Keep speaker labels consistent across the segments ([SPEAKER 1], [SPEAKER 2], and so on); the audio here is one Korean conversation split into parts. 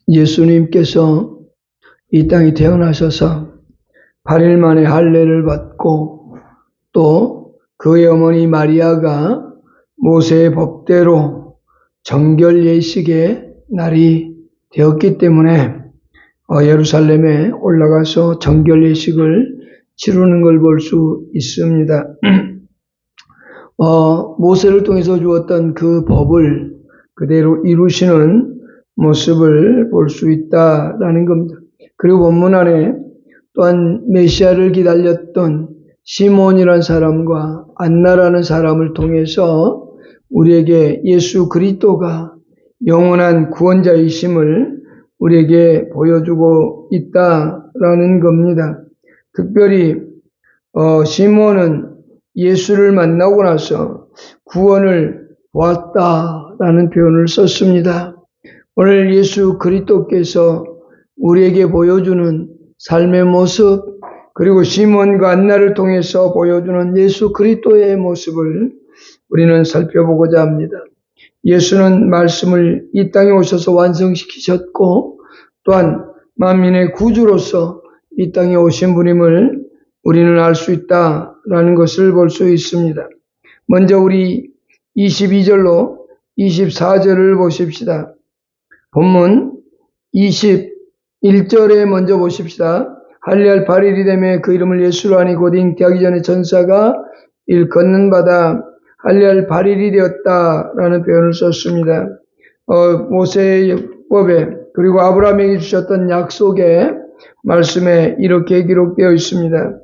[SPEAKER 1] 예수님께서 이 땅에 태어나셔서 8일 만에 할례를 받고 또 그의 어머니 마리아가 모세의 법대로 정결 예식의 날이 되었기 때문에 예루살렘에 올라가서 정결 예식을 치르는 걸 볼 수 있습니다. 모세를 통해서 주었던 그 법을 그대로 이루시는 모습을 볼 수 있다라는 겁니다. 그리고 본문 안에 또한 메시아를 기다렸던 시몬이라는 사람과 안나라는 사람을 통해서 우리에게 예수 그리스도가 영원한 구원자이심을 우리에게 보여주고 있다라는 겁니다. 특별히 시몬은 예수를 만나고 나서 구원을 보았다라는 표현을 썼습니다. 오늘 예수 그리스도께서 우리에게 보여주는 삶의 모습, 그리고 시몬과 안나를 통해서 보여주는 예수 그리스도의 모습을 우리는 살펴보고자 합니다. 예수는 말씀을 이 땅에 오셔서 완성시키셨고 또한 만민의 구주로서 이 땅에 오신 분임을 우리는 알 수 있다라는 것을 볼 수 있습니다. 먼저 우리 22절로 24절을 보십시다. 본문 21절에 먼저 보십시다. 할례할 8일이 되매 그 이름을 예수로 하니 곧 잉태하기 전에 전사가 일컫는 바다 할례할 8일이 되었다라는 표현을 썼습니다. 모세의 법에 그리고 아브라함에게 주셨던 약속의 말씀에 이렇게 기록되어 있습니다.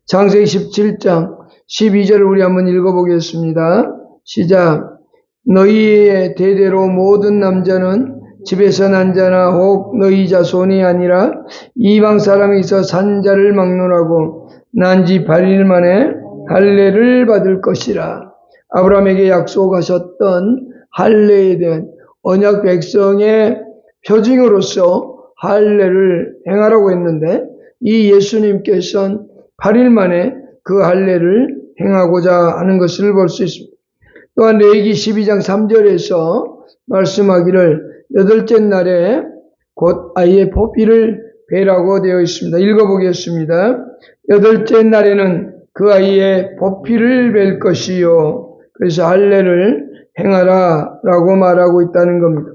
[SPEAKER 1] 창세기 17장 12절을 우리 한번 읽어보겠습니다. 시작. 너희의 대대로 모든 남자는 집에서 난 자나 혹 너희 자손이 아니라 이방 사람에서 산 자를 막론하고 난 지 8일 만에 할례를 받을 것이라. 아브라함에게 약속하셨던 할례에 대한 언약 백성의 표징으로서 할례를 행하라고 했는데 이 예수님께서는 8일 만에 그 할례를 행하고자 하는 것을 볼 수 있습니다. 또한 레위기 12장 3절에서 말씀하기를 여덟째 날에 곧 아이의 포피를 베라고 되어 있습니다. 읽어보겠습니다. 여덟째 날에는 그 아이의 포피를 벨 것이요. 그래서 할례를 행하라 라고 말하고 있다는 겁니다.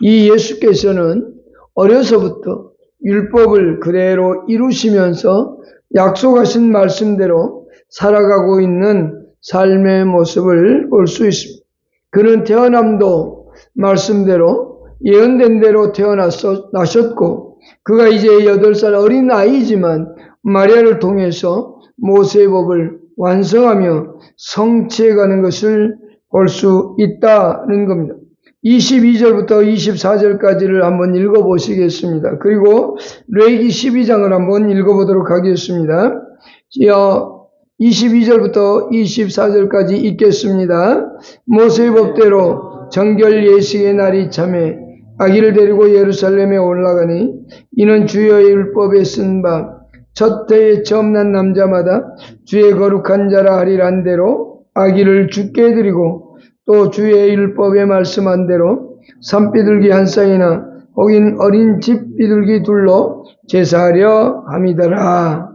[SPEAKER 1] 이 예수께서는 어려서부터 율법을 그대로 이루시면서 약속하신 말씀대로 살아가고 있는 삶의 모습을 볼 수 있습니다. 그는 태어남도 말씀대로 예언된 대로 태어나셨고 그가 이제 8살 어린 아이지만 마리아를 통해서 모세의 법을 완성하며 성취해가는 것을 볼 수 있다는 겁니다. 22절부터 24절까지를 한번 읽어보시겠습니다. 그리고 레위기 12장을 한번 읽어보도록 하겠습니다. 22절부터 24절까지 읽겠습니다. 모세의 법대로 정결 예식의 날이 참에 아기를 데리고 예루살렘에 올라가니 이는 주의 율법에 쓴 바 첫 해에 처음 난 남자마다 주의 거룩한 자라 하리란 대로 아기를 주께 드리고 또 주의 율법에 말씀한 대로 산비둘기 한 쌍이나 혹은 어린 집 비둘기 둘로 제사하려 함이더라.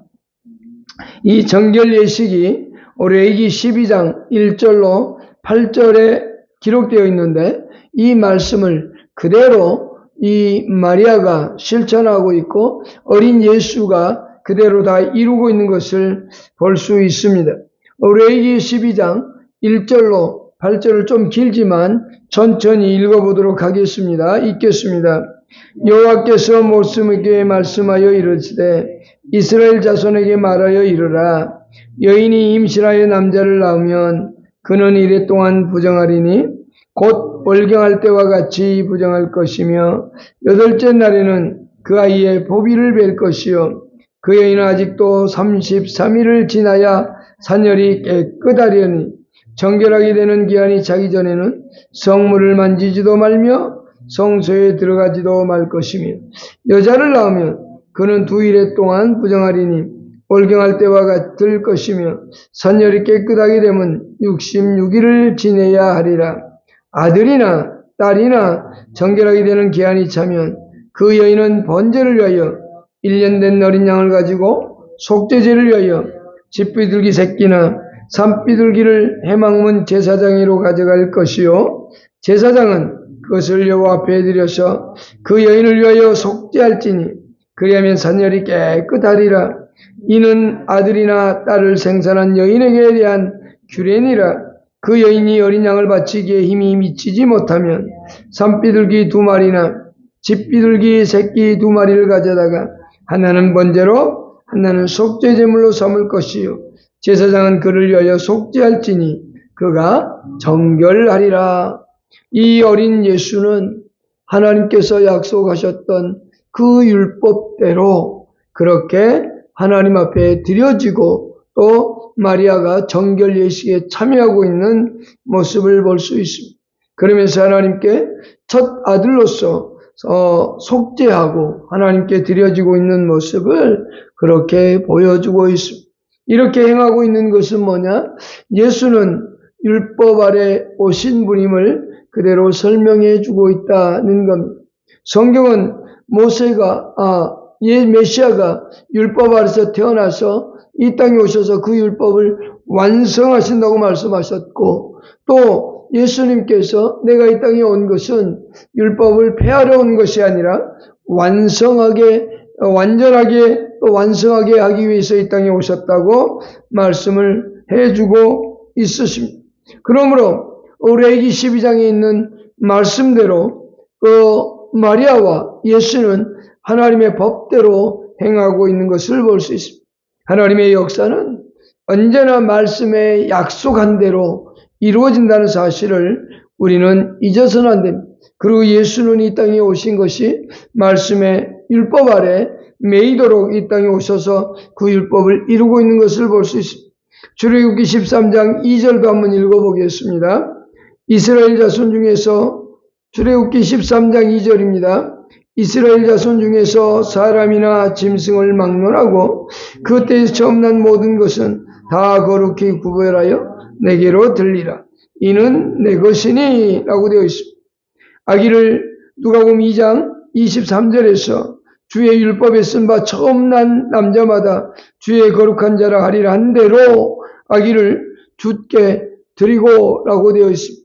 [SPEAKER 1] 이 정결 예식이 레위기 12장 1절로 8절에 기록되어 있는데 이 말씀을 그대로 이 마리아가 실천하고 있고 어린 예수가 그대로 다 이루고 있는 것을 볼 수 있습니다. 레위기 12장 1절로 8절을 좀 길지만 천천히 읽어보도록 하겠습니다. 읽겠습니다. 여호와께서 모세에게 말씀하여 이르시되 이스라엘 자손에게 말하여 이르라. 여인이 임신하여 남자를 낳으면 그는 이래 동안 부정하리니 곧 월경할 때와 같이 부정할 것이며 8째 날에는 그 아이의 보비를 뵐 것이요 그 여인은 아직도 33일을 지나야 산열이 깨끗하려니 정결하게 되는 기한이 차기 전에는 성물을 만지지도 말며 성소에 들어가지도 말 것이며 여자를 낳으면 그는 2일 동안 부정하리니 월경할 때와 같을 것이며 산열이 깨끗하게 되면 66일을 지내야 하리라. 아들이나 딸이나 정결하게 되는 기한이 차면 그 여인은 번제를 위하여 1년 된 어린 양을 가지고 속죄제를 위하여 집비둘기 새끼나 산비둘기를 해망문 제사장으로 가져갈 것이요 제사장은 그것을 여호와 앞에 드려서 그 여인을 위하여 속죄할지니 그리하면 산열이 깨끗하리라. 이는 아들이나 딸을 생산한 여인에게 대한 규례니라. 그 여인이 어린 양을 바치기에 힘이 미치지 못하면 산비둘기 2마리나 집비둘기 새끼 2마리를 가져다가 하나는 번제로 하나는 속죄제물로 삼을 것이요 제사장은 그를 위하여 속죄할지니 그가 정결하리라. 이 어린 예수는 하나님께서 약속하셨던 그 율법대로 그렇게 하나님 앞에 드려지고 또 마리아가 정결 예식에 참여하고 있는 모습을 볼 수 있습니다. 그러면서 하나님께 첫 아들로서 속죄하고 하나님께 드려지고 있는 모습을 그렇게 보여주고 있습니다. 이렇게 행하고 있는 것은 뭐냐? 예수는 율법 아래 오신 분임을 그대로 설명해 주고 있다는 겁니다. 성경은 메시아가 율법 아래서 태어나서 이 땅에 오셔서 그 율법을 완성하신다고 말씀하셨고 또 예수님께서 내가 이 땅에 온 것은 율법을 폐하려 온 것이 아니라 완전하게 또 완성하게 하기 위해서 이 땅에 오셨다고 말씀을 해주고 있으십니다. 그러므로 레위기 12장에 있는 말씀대로 마리아와 예수는 하나님의 법대로 행하고 있는 것을 볼 수 있습니다. 하나님의 역사는 언제나 말씀에 약속한 대로 이루어진다는 사실을 우리는 잊어서는 안 됩니다. 그리고 예수는 이 땅에 오신 것이 말씀의 율법 아래 매이도록 이 땅에 오셔서 그 율법을 이루고 있는 것을 볼 수 있습니다. 출애굽기 13장 2절도 한번 읽어보겠습니다. 이스라엘 자손 중에서 출애굽기 13장 2절입니다. 이스라엘 자손 중에서 사람이나 짐승을 막론하고 그때에서 처음 난 모든 것은 다 거룩히 구별하여 내게로 들리라. 이는 내 것이니 라고 되어 있습니다. 아기를 누가복음 2장 23절에서 주의 율법에 쓴 바 처음 난 남자마다 주의 거룩한 자라 하리라 한 대로 아기를 주께 드리고 라고 되어 있습니다.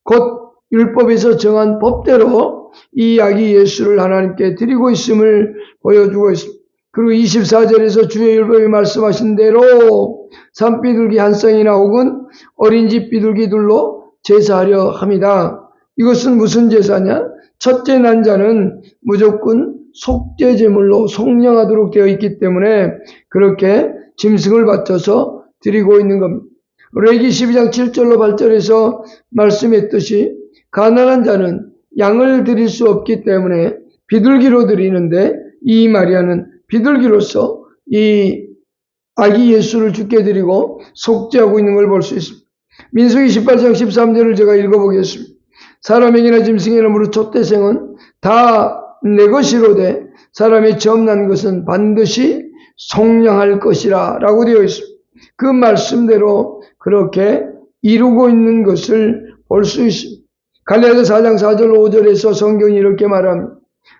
[SPEAKER 1] 곧 율법에서 정한 법대로 이 아기 예수를 하나님께 드리고 있음을 보여주고 있습니다. 그리고 24절에서 주의 율법이 말씀하신 대로 산비둘기 한 쌍이나 혹은 어린 집 비둘기 둘로 제사하려 합니다. 이것은 무슨 제사냐? 첫째 난 자는 무조건 속죄제물로 속량하도록 되어 있기 때문에 그렇게 짐승을 바쳐서 드리고 있는 겁니다. 레위기 12장 7절로 8절에서 말씀했듯이 가난한 자는 양을 드릴 수 없기 때문에 비둘기로 드리는데 이 마리아는 비둘기로서 이 아기 예수를 주께 드리고 속죄하고 있는 걸 볼 수 있습니다. 민수기 18장 13절을 제가 읽어보겠습니다. 사람에게나 짐승에게나 무릇 촛대생은 다 내 것이로되 사람이 처음 난 것은 반드시 속량할 것이라 라고 되어 있습니다. 그 말씀대로 그렇게 이루고 있는 것을 볼 수 있습니다. 갈라디아서 4장 4절 5절에서 성경이 이렇게 말합니다.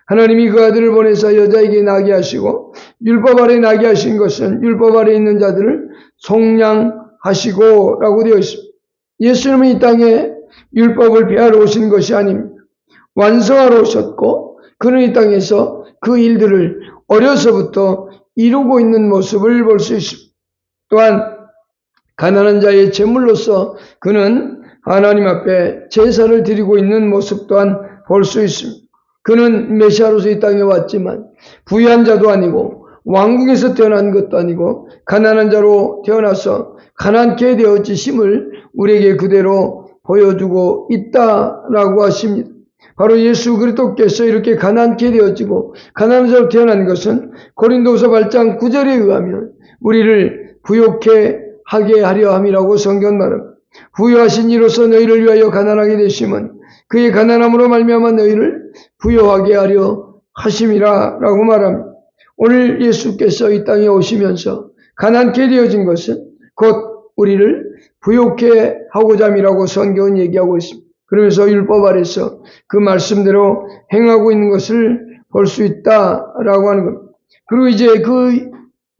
[SPEAKER 1] 하나님이 그 아들을 보내사 여자에게 나게 하시고 율법 아래 나게 하신 것은 율법 아래 있는 자들을 속량하시고 라고 되어 있습니다. 예수님은 이 땅에 율법을 폐하러 오신 것이 아닙니다. 완성하러 오셨고 그는 이 땅에서 그 일들을 어려서부터 이루고 있는 모습을 볼 수 있습니다. 또한 가난한 자의 제물로서 그는 하나님 앞에 제사를 드리고 있는 모습 또한 볼 수 있습니다. 그는 메시아로서 이 땅에 왔지만 부유한 자도 아니고 왕궁에서 태어난 것도 아니고 가난한 자로 태어나서 가난케 되어지심을 우리에게 그대로 보여주고 있다라고 하십니다. 바로 예수 그리스도께서 이렇게 가난케 되어지고 가난한 자로 태어난 것은 고린도후서 8장 9절에 의하면 우리를 부욕해 하게 하려 함이라고 성경 말합니다. 부유하신 이로서 너희를 위하여 가난하게 되심은 그의 가난함으로 말미암아 너희를 부유하게 하려 하심이라 라고 말합니다. 오늘 예수께서 이 땅에 오시면서 가난케 되어진 것은 곧 우리를 부욕해 하고자 함이라고 성경은 얘기하고 있습니다. 그러면서 율법 아래서 그 말씀대로 행하고 있는 것을 볼 수 있다라고 하는 겁니다. 그리고 이제 그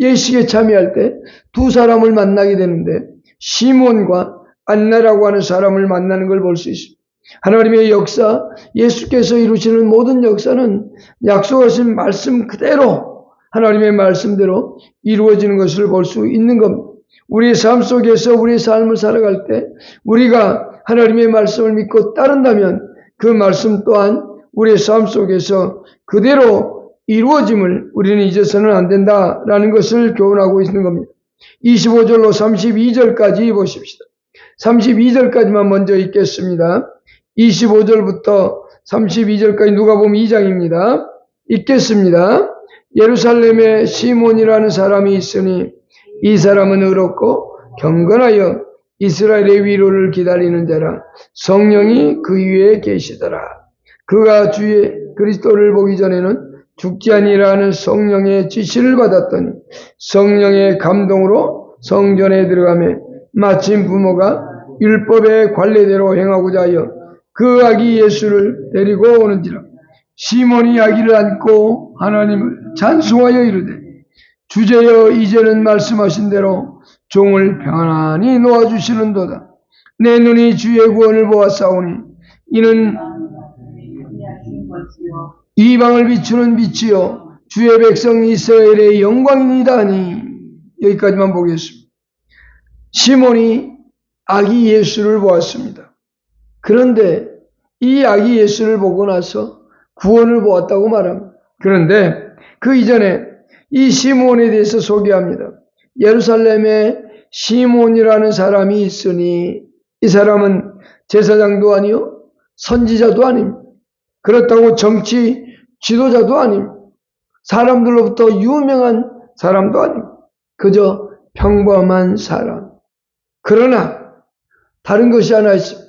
[SPEAKER 1] 예식에 참여할 때 두 사람을 만나게 되는데 시몬과 안나라고 하는 사람을 만나는 걸 볼 수 있습니다. 하나님의 역사, 예수께서 이루시는 모든 역사는 약속하신 말씀 그대로 하나님의 말씀대로 이루어지는 것을 볼 수 있는 겁니다. 우리의 삶 속에서 우리의 삶을 살아갈 때 우리가 하나님의 말씀을 믿고 따른다면 그 말씀 또한 우리의 삶 속에서 그대로 이루어짐을 우리는 잊어서는 안 된다라는 것을 교훈하고 있는 겁니다. 25절로 32절까지 보십시다. 32절까지만 먼저 읽겠습니다. 25절부터 32절까지 누가복음 2장입니다. 읽겠습니다. 예루살렘에 시몬이라는 사람이 있으니 이 사람은 의롭고 경건하여 이스라엘의 위로를 기다리는 자라. 성령이 그 위에 계시더라. 그가 주의 그리스도를 보기 전에는 죽지 아니라는 성령의 지시를 받았더니 성령의 감동으로 성전에 들어가매 마침 부모가 율법의 관례대로 행하고자 하여 그 아기 예수를 데리고 오는지라. 시몬이 아기를 안고 하나님을 찬송하여 이르되 주제여 이제는 말씀하신 대로 종을 평안히 놓아주시는도다. 내 눈이 주의 구원을 보았사오니 이는 이방을 비추는 빛이요 주의 백성 이스라엘의 영광이니이다 하니. 여기까지만 보겠습니다. 시몬이 아기 예수를 보았습니다. 그런데 이 아기 예수를 보고 나서 구원을 보았다고 말합니다. 그런데 그 이전에 이 시몬에 대해서 소개합니다. 예루살렘에 시몬이라는 사람이 있으니 이 사람은 제사장도 아니요 선지자도 아닙니다. 그렇다고 정치 지도자도 아닙니다. 사람들로부터 유명한 사람도 아닙니다. 그저 평범한 사람. 그러나 다른 것이 하나 있습니다.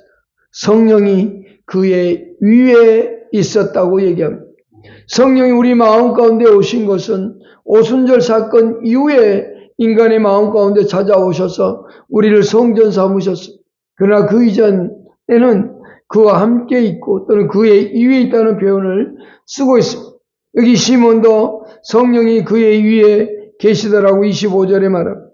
[SPEAKER 1] 성령이 그의 위에 있었다고 얘기합니다. 성령이 우리 마음 가운데 오신 것은 오순절 사건 이후에 인간의 마음 가운데 찾아오셔서 우리를 성전 삼으셨습니다. 그러나 그 이전에는 그와 함께 있고 또는 그의 위에 있다는 표현을 쓰고 있습니다. 여기 시몬도 성령이 그의 위에 계시더라고 25절에 말합니다.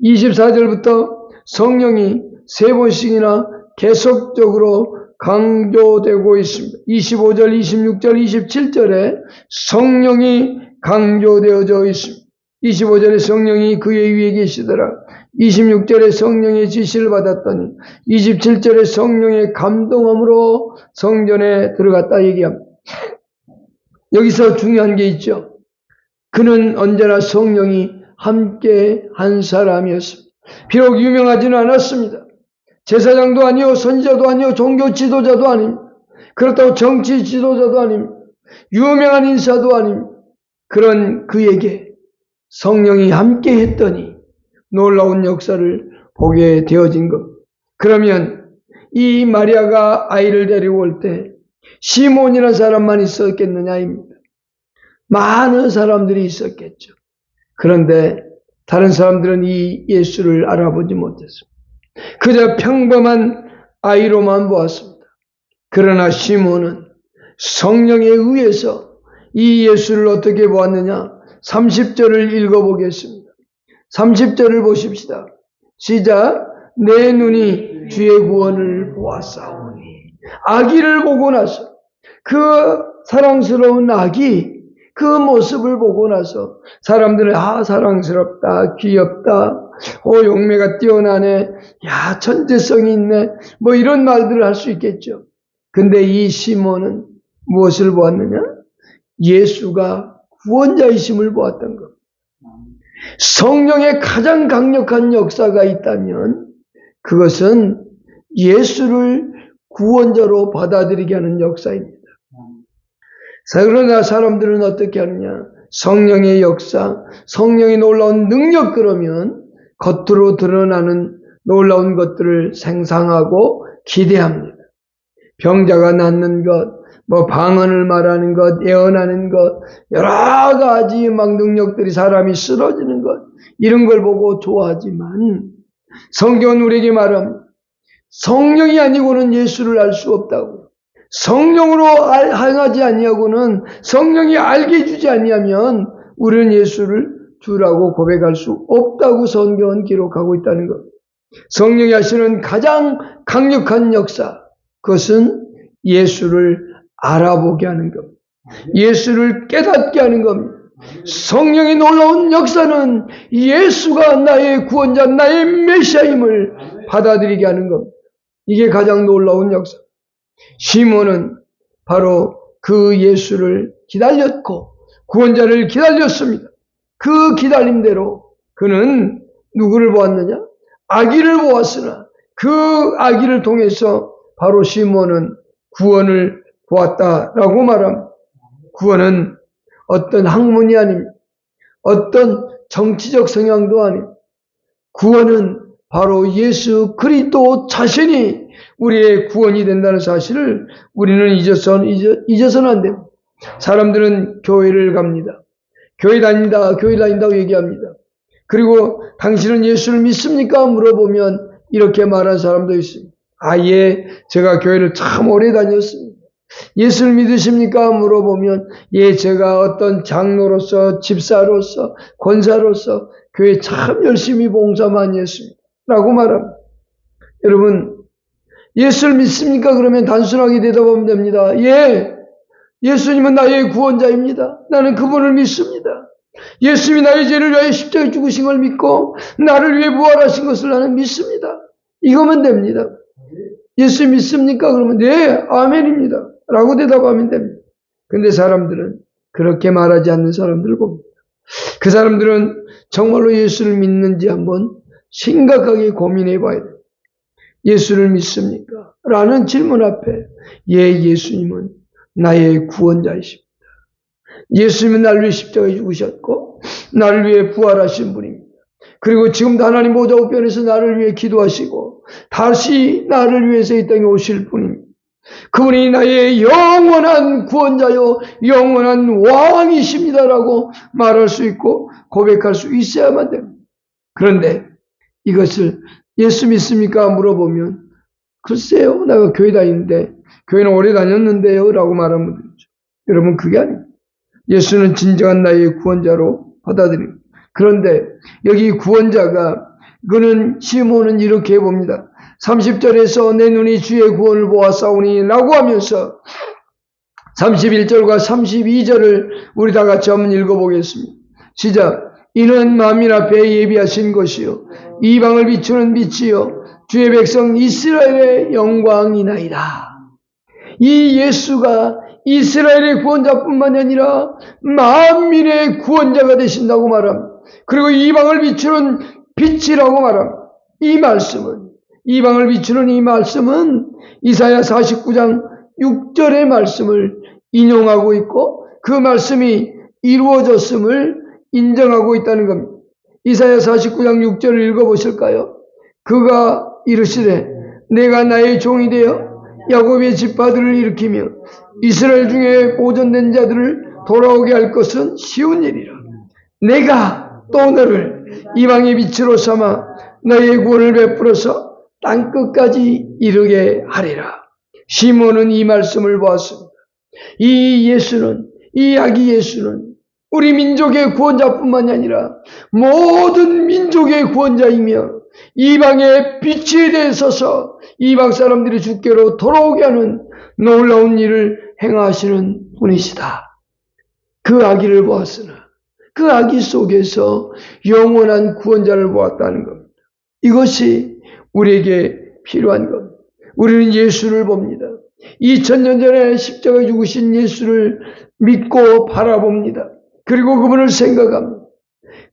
[SPEAKER 1] 24절부터 성령이 세 번씩이나 계속적으로 강조되고 있습니다. 25절, 26절, 27절에 성령이 강조되어져 있습니다. 25절에 성령이 그의 위에 계시더라. 26절에 성령의 지시를 받았더니 27절에 성령의 감동함으로 성전에 들어갔다 얘기합니다. 여기서 중요한 게 있죠. 그는 언제나 성령이 함께 한 사람이었습니다. 비록 유명하지는 않았습니다. 제사장도 아니요 선지자도 아니요 종교 지도자도 아닙니다. 그렇다고 정치 지도자도 아닙니다. 유명한 인사도 아닙니다. 그런 그에게 성령이 함께 했더니 놀라운 역사를 보게 되어진 것. 그러면 이 마리아가 아이를 데리고 올 때 시몬이라는 사람만 있었겠느냐입니다. 많은 사람들이 있었겠죠. 그런데 다른 사람들은 이 예수를 알아보지 못했습니다. 그저 평범한 아이로만 보았습니다. 그러나 시몬은 성령에 의해서 이 예수를 어떻게 보았느냐? 30절을 읽어보겠습니다. 30절을 보십시다. 시작. 내 눈이 주의 구원을 보았사오니. 아기를 보고 나서 그 사랑스러운 아기 그 모습을 보고 나서 사람들은 사랑스럽다, 귀엽다, 용매가 뛰어나네, 야 천재성이 있네, 뭐 이런 말들을 할 수 있겠죠. 근데 이 시몬은 무엇을 보았느냐? 예수가 구원자이심을 보았던 것. 성령의 가장 강력한 역사가 있다면 그것은 예수를 구원자로 받아들이게 하는 역사입니다. 그러나 사람들은 어떻게 하느냐? 성령의 역사, 성령의 놀라운 능력 그러면 겉으로 드러나는 놀라운 것들을 생상하고 기대합니다. 병자가 낫는 것, 방언을 말하는 것, 예언하는 것, 여러 가지 막 능력들이 사람이 쓰러지는 것, 이런 걸 보고 좋아하지만 성경은 우리에게 말합니다. 성령이 아니고는 예수를 알 수 없다고요. 성령으로 행하지 아니하고는, 성령이 알게 해주지 아니하면 우리는 예수를 주라고 고백할 수 없다고 성경은 기록하고 있다는 것. 성령이 하시는 가장 강력한 역사, 그것은 예수를 알아보게 하는 겁니다. 예수를 깨닫게 하는 겁니다. 성령의 놀라운 역사는 예수가 나의 구원자, 나의 메시아임을 받아들이게 하는 겁니다. 이게 가장 놀라운 역사. 시몬은 바로 그 예수를 기다렸고 구원자를 기다렸습니다. 그 기다림대로 그는 누구를 보았느냐? 아기를 보았으나 그 아기를 통해서 바로 시몬은 구원을 보았다라고 말합니다. 구원은 어떤 학문이 아닙니다. 어떤 정치적 성향도 아닙니다. 구원은 바로 예수 그리스도 자신이 우리의 구원이 된다는 사실을 우리는 잊어서는 안 됩니다. 사람들은 교회를 갑니다. 교회 다닌다고 얘기합니다. 그리고 당신은 예수를 믿습니까? 물어보면 이렇게 말하는 사람도 있습니다. 예, 제가 교회를 참 오래 다녔습니다. 예수를 믿으십니까? 물어보면 예, 제가 어떤 장로로서, 집사로서, 권사로서 교회 참 열심히 봉사 많이 했습니다. 라고 말합니다. 여러분, 예수를 믿습니까? 그러면 단순하게 대답하면 됩니다. 예, 예수님은 나의 구원자입니다. 나는 그분을 믿습니다. 예수님이 나의 죄를 위하여 십자가에 죽으신 걸 믿고 나를 위해 부활하신 것을 나는 믿습니다. 이거면 됩니다. 예수 믿습니까? 그러면 네, 아멘입니다. 라고 대답하면 됩니다. 근데 사람들은 그렇게 말하지 않는 사람들을 봅니다. 그 사람들은 정말로 예수를 믿는지 한번 심각하게 고민해 봐야 돼요. 예수를 믿습니까? 라는 질문 앞에 예, 예수님은 나의 구원자이십니다. 예수님은 나를 위해 십자가에 죽으셨고 나를 위해 부활하신 분입니다. 그리고 지금도 하나님 보좌 우편에서 나를 위해 기도하시고 다시 나를 위해서 이 땅에 오실 분입니다. 그분이 나의 영원한 구원자요 영원한 왕이십니다라고 말할 수 있고 고백할 수 있어야만 됩니다. 그런데 이것을 예수 믿습니까? 물어보면 글쎄요, 내가 교회 다니는데 교회는 오래 다녔는데요 라고 말하면 되죠. 여러분, 그게 아닙니다. 예수는 진정한 나의 구원자로 받아들입니다. 그런데 여기 구원자가, 그는 시몬은 이렇게 해봅니다. 30절에서 내 눈이 주의 구원을 보았사오니 라고 하면서 31절과 32절을 우리 다 같이 한번 읽어보겠습니다. 시작. 이는 만민 앞에 예비하신 것이요 이방을 비추는 빛이요 주의 백성 이스라엘의 영광이나이다. 이 예수가 이스라엘의 구원자뿐만이 아니라 만민의 구원자가 되신다고 말합니다. 그리고 이방을 비추는 빛이라고 말합니다. 이 말씀은, 이방을 비추는 이 말씀은 이사야 49장 6절의 말씀을 인용하고 있고 그 말씀이 이루어졌음을 인정하고 있다는 겁니다. 이사야 49장 6절을 읽어보실까요? 그가 이르시되 내가 나의 종이 되어 야곱의 지파들을 일으키며 이스라엘 중에 보존된 자들을 돌아오게 할 것은 쉬운 일이라. 내가 또 너를 이방의 빛으로 삼아 너의 구원을 베풀어서 땅끝까지 이르게 하리라. 시몬은 이 말씀을 보았습니다. 이 예수는, 이 아기 예수는 우리 민족의 구원자뿐만이 아니라 모든 민족의 구원자이며 이방의 빛이 되어 서서 이방 사람들이 주께로 돌아오게 하는 놀라운 일을 행하시는 분이시다. 그 아기를 보았으나 그 아기 속에서 영원한 구원자를 보았다는 겁니다. 이것이 우리에게 필요한 겁니다. 우리는 예수를 봅니다. 2000년 전에 십자가에 죽으신 예수를 믿고 바라봅니다. 그리고 그분을 생각합니다.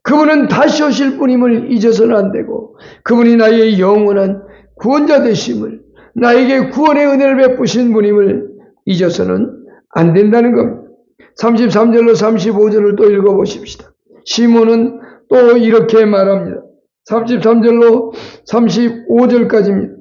[SPEAKER 1] 그분은 다시 오실 분임을 잊어서는 안 되고 그분이 나의 영원한 구원자 되심을, 나에게 구원의 은혜를 베푸신 분임을 잊어서는 안 된다는 겁니다. 33절로 35절을 또 읽어보십시다. 시몬은 또 이렇게 말합니다. 33절로 35절까지입니다.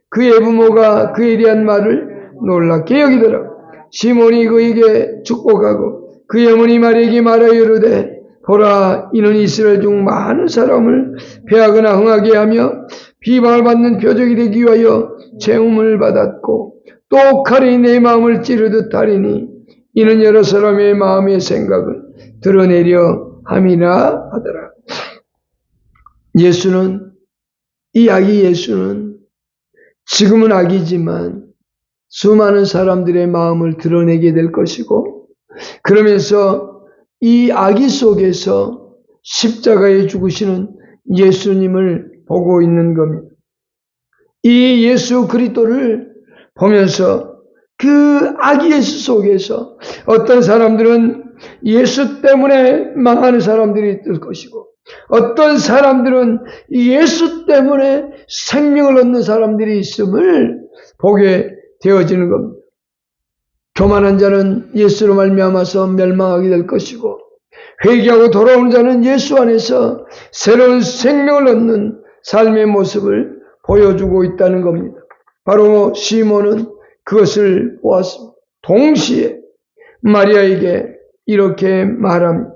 [SPEAKER 1] 그의 부모가 그에 대한 말을 놀랍게 여기더라. 시몬이 그에게 축복하고 그의 어머니 마리에게 말하여 이르되 보라, 이는 이스라엘 중 많은 사람을 패하거나 흥하게 하며 비방을 받는 표적이 되기 위하여 채움을 받았고 또 칼이 내 마음을 찌르듯 하리니 이는 여러 사람의 마음의 생각을 드러내려 함이라 하더라. 예수는, 이 아기 예수는 지금은 아기지만 수많은 사람들의 마음을 드러내게 될 것이고, 그러면서 이 아기 속에서 십자가에 죽으시는 예수님을 보고 있는 겁니다. 이 예수 그리스도를 보면서 그 아기 예수 속에서 어떤 사람들은 예수 때문에 망하는 사람들이 있을 것이고, 어떤 사람들은 예수 때문에 생명을 얻는 사람들이 있음을 보게 되어지는 겁니다. 교만한 자는 예수로 말미암아서 멸망하게 될 것이고, 회개하고 돌아오는 자는 예수 안에서 새로운 생명을 얻는 삶의 모습을 보여주고 있다는 겁니다. 바로 시몬은 그것을 보았습니다. 동시에 마리아에게 이렇게 말합니다.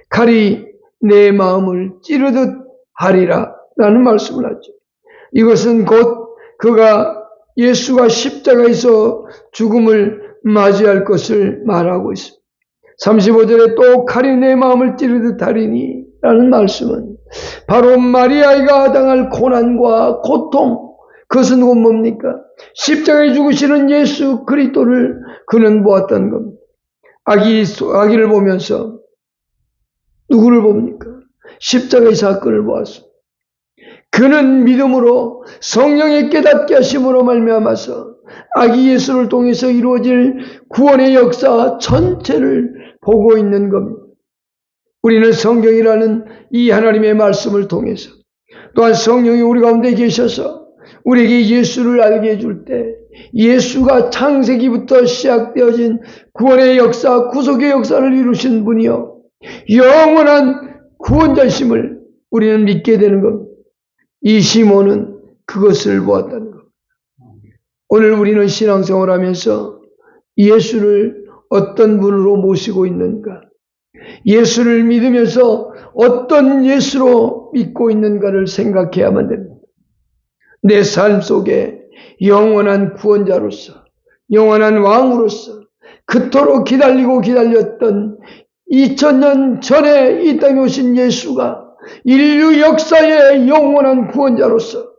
[SPEAKER 1] 칼이 내 마음을 찌르듯 하리라 라는 말씀을 하죠. 이것은 곧 그가 예수가 십자가에서 죽음을 맞이할 것을 말하고 있습니다. 35절에 또 칼이 내 마음을 찌르듯 하리니 라는 말씀은 바로 마리아가 당할 고난과 고통, 그것은 곧 뭡니까? 십자가에 죽으시는 예수 그리스도를 그는 보았다는 겁니다. 아기를 보면서 누구를 봅니까? 십자가의 사건을 보았습니다. 그는 믿음으로 성령의 깨닫게 하심으로 말미암아서 아기 예수를 통해서 이루어질 구원의 역사 전체를 보고 있는 겁니다. 우리는 성경이라는 이 하나님의 말씀을 통해서, 또한 성령이 우리 가운데 계셔서 우리에게 예수를 알게 해줄 때, 예수가 창세기부터 시작되어진 구원의 역사, 구속의 역사를 이루신 분이요 영원한 구원자심을 우리는 믿게 되는 겁니다. 이 시몬은 그것을 보았다는 겁니다. 오늘 우리는 신앙생활 하면서 예수를 어떤 분으로 모시고 있는가, 예수를 믿으면서 어떤 예수로 믿고 있는가를 생각해야만 됩니다. 내 삶 속에 영원한 구원자로서, 영원한 왕으로서 그토록 기다리고 기다렸던 2000년 전에 이 땅에 오신 예수가 인류 역사의 영원한 구원자로서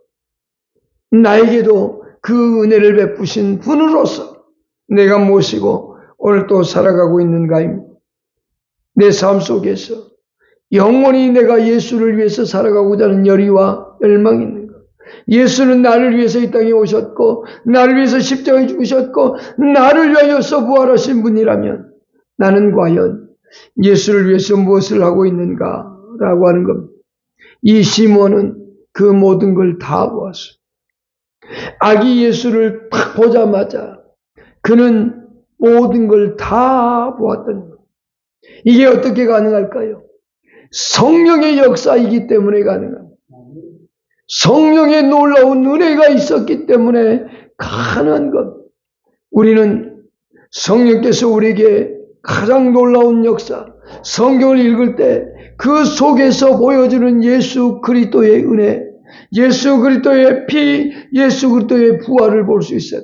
[SPEAKER 1] 나에게도 그 은혜를 베푸신 분으로서 내가 모시고 오늘 또 살아가고 있는가입니다. 내 삶 속에서 영원히 내가 예수를 위해서 살아가고자 하는 열의와 열망이 있는 것. 예수는 나를 위해서 이 땅에 오셨고, 나를 위해서 십자가에 죽으셨고, 나를 위하여서 부활하신 분이라면 나는 과연 예수를 위해서 무엇을 하고 있는가라고 하는 겁니다. 이 시몬은 그 모든 걸 다 보았어요. 아기 예수를 딱 보자마자 그는 모든 걸 다 보았다는 겁니다. 이게 어떻게 가능할까요? 성령의 역사이기 때문에 가능합니다. 성령의 놀라운 은혜가 있었기 때문에 가능한 것. 우리는 성령께서 우리에게 가장 놀라운 역사, 성경을 읽을 때 그 속에서 보여주는 예수 그리스도의 은혜, 예수 그리스도의 피, 예수 그리스도의 부활을 볼 수 있어요.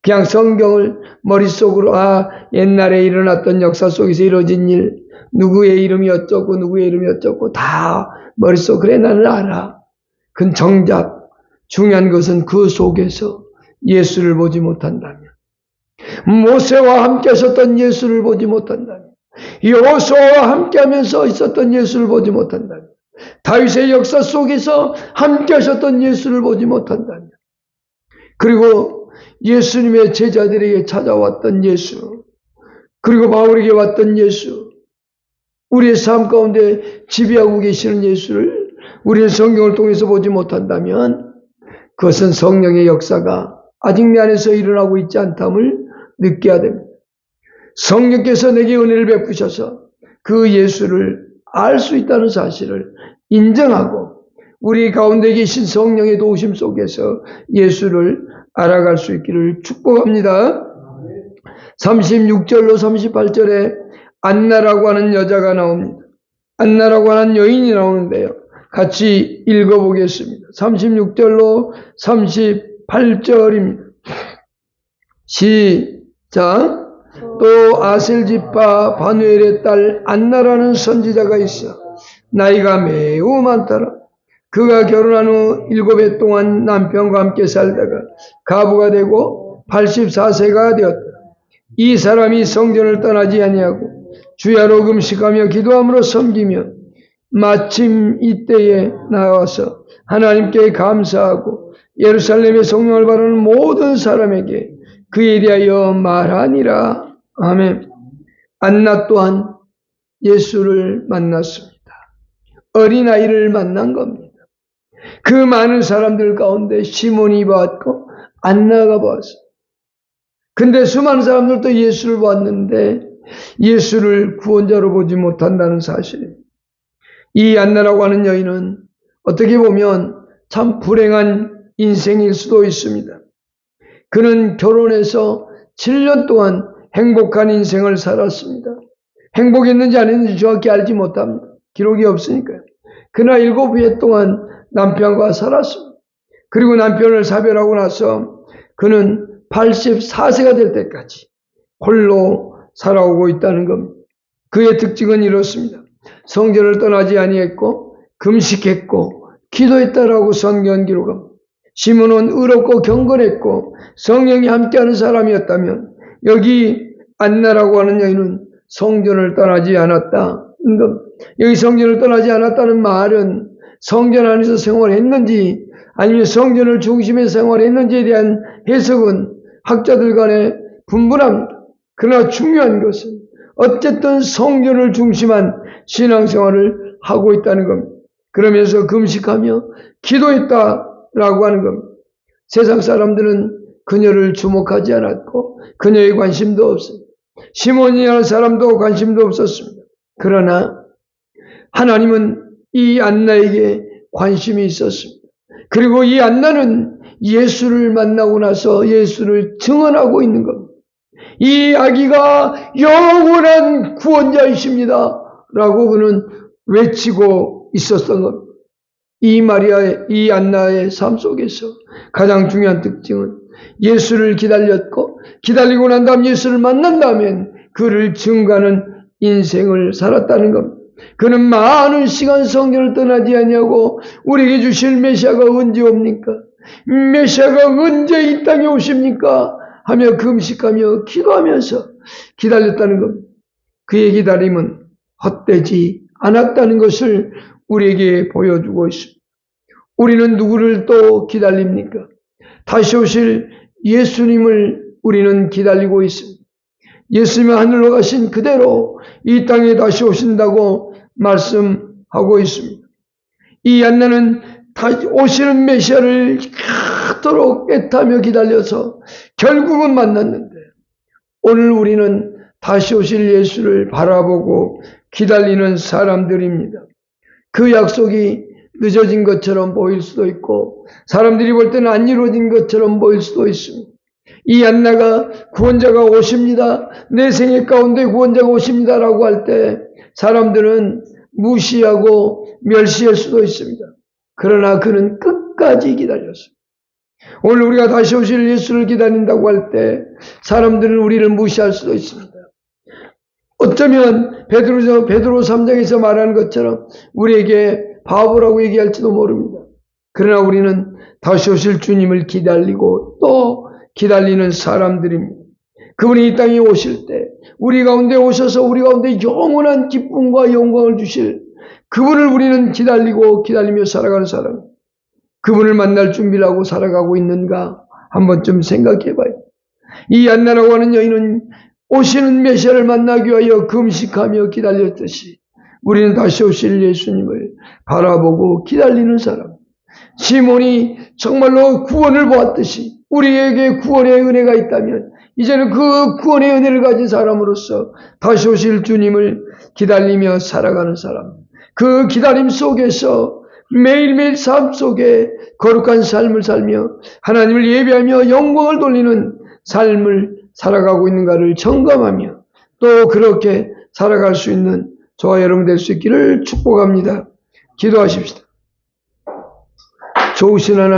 [SPEAKER 1] 그냥 성경을 머릿속으로 옛날에 일어났던 역사 속에서 이루어진 일, 누구의 이름이 어쩌고 누구의 이름이 어쩌고 다 머릿속 그래 나는 알아. 그건 정작 중요한 것은 그 속에서 예수를 보지 못한다면, 모세와 함께 하셨던 예수를 보지 못한다면, 여호수아와 함께 하면서 있었던 예수를 보지 못한다면, 다윗의 역사 속에서 함께 하셨던 예수를 보지 못한다면, 그리고 예수님의 제자들에게 찾아왔던 예수, 그리고 바울에게 왔던 예수, 우리의 삶 가운데 지배하고 계시는 예수를 우리의 성경을 통해서 보지 못한다면 그것은 성령의 역사가 아직 내 안에서 일어나고 있지 않다함을 느껴야 됩니다. 성령께서 내게 은혜를 베푸셔서 그 예수를 알 수 있다는 사실을 인정하고 우리 가운데 계신 성령의 도우심 속에서 예수를 알아갈 수 있기를 축복합니다. 36절로 38절에 안나라고 하는 여자가 나옵니다. 안나라고 하는 여인이 나오는데요. 같이 읽어보겠습니다. 36절로 38절입니다. 시작. 또 아셀 지파 바누엘의 딸 안나라는 선지자가 있어 나이가 매우 많더라. 그가 결혼한 후 7해 동안 남편과 함께 살다가 가부가 되고 84세가 되었다. 이 사람이 성전을 떠나지 아니하고 주야로 금식하며 기도함으로 섬기며 마침 이때에 나와서 하나님께 감사하고 예루살렘의 성령을 바라는 모든 사람에게 그에 대하여 말하니라. 아멘. 안나 또한 예수를 만났습니다. 어린아이를 만난 겁니다. 그 많은 사람들 가운데 시몬이 봤고 안나가 봤어요. 근데 수많은 사람들도 예수를 봤는데 예수를 구원자로 보지 못한다는 사실입니다. 이 안나라고 하는 여인은 어떻게 보면 참 불행한 인생일 수도 있습니다. 그는 결혼해서 7년 동안 행복한 인생을 살았습니다. 행복했는지 안 했는지 정확히 알지 못합니다. 기록이 없으니까요. 그러나 7해 동안 남편과 살았습니다. 그리고 남편을 사별하고 나서 그는 84세가 될 때까지 홀로 살아오고 있다는 겁니다. 그의 특징은 이렇습니다. 성전을 떠나지 아니했고 금식했고 기도했다라고 성경 기록합니다. 시몬은 의롭고 경건했고 성령이 함께하는 사람이었다면 여기 안나라고 하는 여인은 성전을 떠나지 않았다는 겁니다. 여기 성전을 떠나지 않았다는 말은 성전 안에서 생활했는지 아니면 성전을 중심에 생활했는지에 대한 해석은 학자들 간에 분분합니다. 그러나 중요한 것은 어쨌든 성전을 중심한 신앙생활을 하고 있다는 겁니다. 그러면서 금식하며 기도했다라고 하는 겁니다. 세상 사람들은 그녀를 주목하지 않았고 그녀의 관심도 없습니다. 시몬이라는 사람도 관심도 없었습니다. 그러나 하나님은 이 안나에게 관심이 있었습니다. 그리고 이 안나는 예수를 만나고 나서 예수를 증언하고 있는 겁니다. 이 아기가 영원한 구원자이십니다. 라고 그는 외치고 있었던 겁니다. 이 안나의 삶 속에서 가장 중요한 특징은 예수를 기다렸고 기다리고 난 다음 예수를 만난 다음엔 그를 증거하는 인생을 살았다는 겁니다. 그는 많은 시간 성전을 떠나지 아니하고 우리에게 주실 메시아가 언제 옵니까? 메시아가 언제 이 땅에 오십니까? 하며 금식하며 기도하면서 기다렸다는 겁니다. 그의 기다림은 헛되지 않았다는 것을 우리에게 보여주고 있습니다. 우리는 누구를 또 기다립니까? 다시 오실 예수님을 우리는 기다리고 있습니다. 예수님은 하늘로 가신 그대로 이 땅에 다시 오신다고 말씀하고 있습니다. 이 안나는 다시 오시는 메시아를 그토록 애타며 기다려서 결국은 만났는데 오늘 우리는 다시 오실 예수를 바라보고 기다리는 사람들입니다. 그 약속이 늦어진 것처럼 보일 수도 있고 사람들이 볼 때는 안 이루어진 것처럼 보일 수도 있습니다. 이 안나가 구원자가 오십니다. 내 생애 가운데 구원자가 오십니다. 라고 할 때 사람들은 무시하고 멸시할 수도 있습니다. 그러나 그는 끝까지 기다렸습니다. 오늘 우리가 다시 오실 예수를 기다린다고 할 때 사람들은 우리를 무시할 수도 있습니다. 어쩌면 베드로 3장에서 말하는 것처럼 우리에게 바보라고 얘기할지도 모릅니다. 그러나 우리는 다시 오실 주님을 기다리고 또 기다리는 사람들입니다. 그분이 이 땅에 오실 때 우리 가운데 오셔서 우리 가운데 영원한 기쁨과 영광을 주실 그분을 우리는 기다리며 살아가는 사람. 그분을 만날 준비를 하고 살아가고 있는가 한 번쯤 생각해 봐요. 이 안나라고 하는 여인은 오시는 메시아를 만나기 위하여 금식하며 기다렸듯이 우리는 다시 오실 예수님을 바라보고 기다리는 사람. 시몬이 정말로 구원을 보았듯이 우리에게 구원의 은혜가 있다면 이제는 그 구원의 은혜를 가진 사람으로서 다시 오실 주님을 기다리며 살아가는 사람. 그 기다림 속에서 매일매일 삶 속에 거룩한 삶을 살며 하나님을 예배하며 영광을 돌리는 삶을 살아가고 있는가를 점검하며 또 그렇게 살아갈 수 있는 저와 여러분 될 수 있기를 축복합니다. 기도하십시다. 좋으신 하나님